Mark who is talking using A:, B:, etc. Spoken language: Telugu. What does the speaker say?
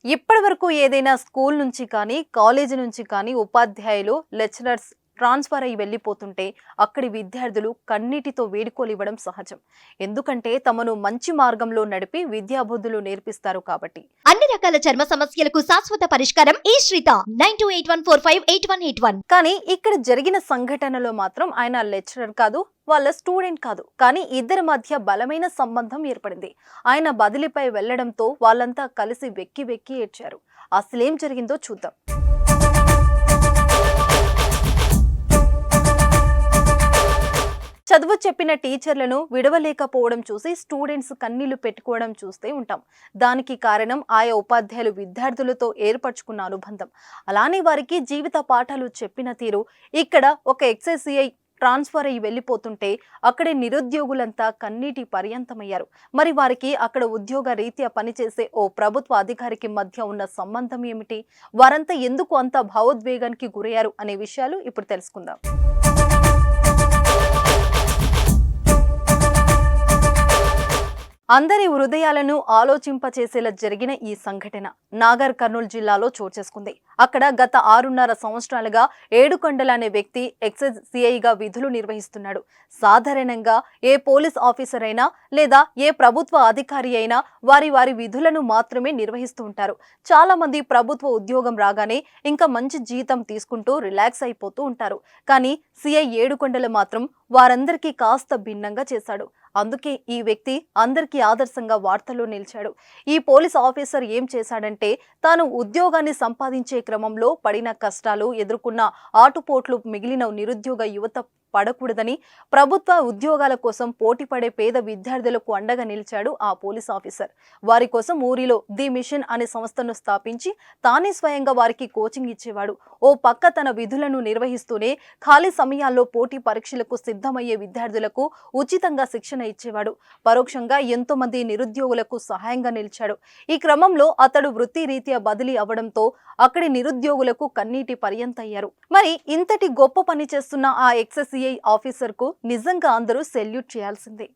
A: ఇప్పటివరకు ఏదైనా స్కూల్ నుంచి కానీ, కాలేజీ నుంచి కానీ ఉపాధ్యాయులు, లెక్చరర్స్ ట్రాన్స్‌ఫర్ అయ్యి వెళ్ళిపోతుంటే అక్కడి విద్యార్థులు కన్నీటితో వీడ్కోలివ్వడం సహజం. ఎందుకంటే తమను మంచి మార్గంలో నడిపి విద్యాబుద్ధులు నేర్పిస్తారు కాబట్టి.
B: అన్ని రకాల చర్మ సమస్యలకు శాశ్వత పరిష్కారం ఈ శ్రీత 9281458181.
A: కానీ ఇక్కడ జరిగిన సంఘటనలో మాత్రం ఆయన లెక్చరర్ కాదు, వాళ్ళ స్టూడెంట్ కాదు. కానీ ఇద్దరి మధ్య బలమైన సంబంధం ఏర్పడింది. ఆయన బదిలీపై వెళ్లడంతో వాళ్ళంతా కలిసి వెక్కి వెక్కి ఏడ్చారు. అసలేం జరిగిందో చూద్దాం. చదువు చెప్పిన టీచర్లను విడవలేకపోవడం చూసి స్టూడెంట్స్ కన్నీళ్లు పెట్టుకోవడం చూస్తే ఉంటాం. దానికి కారణం ఆయా ఉపాధ్యాయులు విద్యార్థులతో ఏర్పరచుకున్న అనుబంధం. అలానే వారికి జీవిత పాఠాలు చెప్పిన తీరు. ఇక్కడ ఒక ఎక్సైసిఐ ట్రాన్స్ఫర్ అయ్యి వెళ్ళిపోతుంటే అక్కడి నిరుద్యోగులంతా కన్నీటి పర్యంతమయ్యారు. మరి వారికి అక్కడ ఉద్యోగ రీత్యా పనిచేసే ఓ ప్రభుత్వ అధికారికి మధ్య ఉన్న సంబంధం ఏమిటి? వారంతా ఎందుకు అంత భావోద్వేగానికి గురయ్యారు అనే విషయాలు ఇప్పుడు తెలుసుకుందాం. అందరి హృదయాలను ఆలోచింపచేసేలా జరిగిన ఈ సంఘటన నాగర్ కర్నూలు జిల్లాలో చోటు చేసుకుంది. అక్కడ గత 6.5 సంవత్సరాలుగా ఏడుకొండల అనే వ్యక్తి ఎక్సైజ్ సిఐగా విధులు నిర్వహిస్తున్నాడు. సాధారణంగా ఏ పోలీస్ ఆఫీసర్ అయినా లేదా ఏ ప్రభుత్వ అధికారి అయినా వారి విధులను మాత్రమే నిర్వహిస్తూ ఉంటారు. చాలా మంది ప్రభుత్వ ఉద్యోగం రాగానే ఇంకా మంచి జీతం తీసుకుంటూ రిలాక్స్ అయిపోతూ ఉంటారు. కానీ సిఐ ఏడుకొండల మాత్రం వారందరికీ కాస్త భిన్నంగా చేశాడు. అందుకే ఈ వ్యక్తి అందరికీ ఆదర్శంగా వార్తల్లో నిలిచాడు. ఈ పోలీస్ ఆఫీసర్ ఏం చేశాడంటే తాను ఉద్యోగాన్ని సంపాదించే క్రమంలో పడిన కష్టాలు, ఎదుర్కొన్న ఆటుపోట్లు మిగిలిన నిరుద్యోగ యువత పడకూడదని ప్రభుత్వ ఉద్యోగాల కోసం పోటీపడే పేద విద్యార్థులకు అండగా నిలిచాడు ఆ పోలీస్ ఆఫీసర్. వారి కోసం ఊరిలో ది మిషన్ అనే సంస్థను స్థాపించి తానే స్వయంగా వారికి కోచింగ్ ఇచ్చేవాడు. ఓ పక్క తన విధులను నిర్వహిస్తూనే ఖాళీ సమయాల్లో పోటీ పరీక్షలకు సిద్ధమయ్యే విద్యార్థులకు ఉచితంగా శిక్షణ ఇచ్చేవాడు. పరోక్షంగా ఎంతో మంది నిరుద్యోగులకు సహాయంగా నిలిచాడు. ఈ క్రమంలో అతడు వృత్తి రీత్యా బదిలీ అవడంతో అక్కడి నిరుద్యోగులకు కన్నీటి పర్యంతయ్యారు. మరి ఇంతటి గొప్ప పని చేస్తున్న ఆ ఎక్సైజ్ ఆఫీసర్ కు నిజంగా అందరూ సెల్యూట్ చేయాల్సిందే.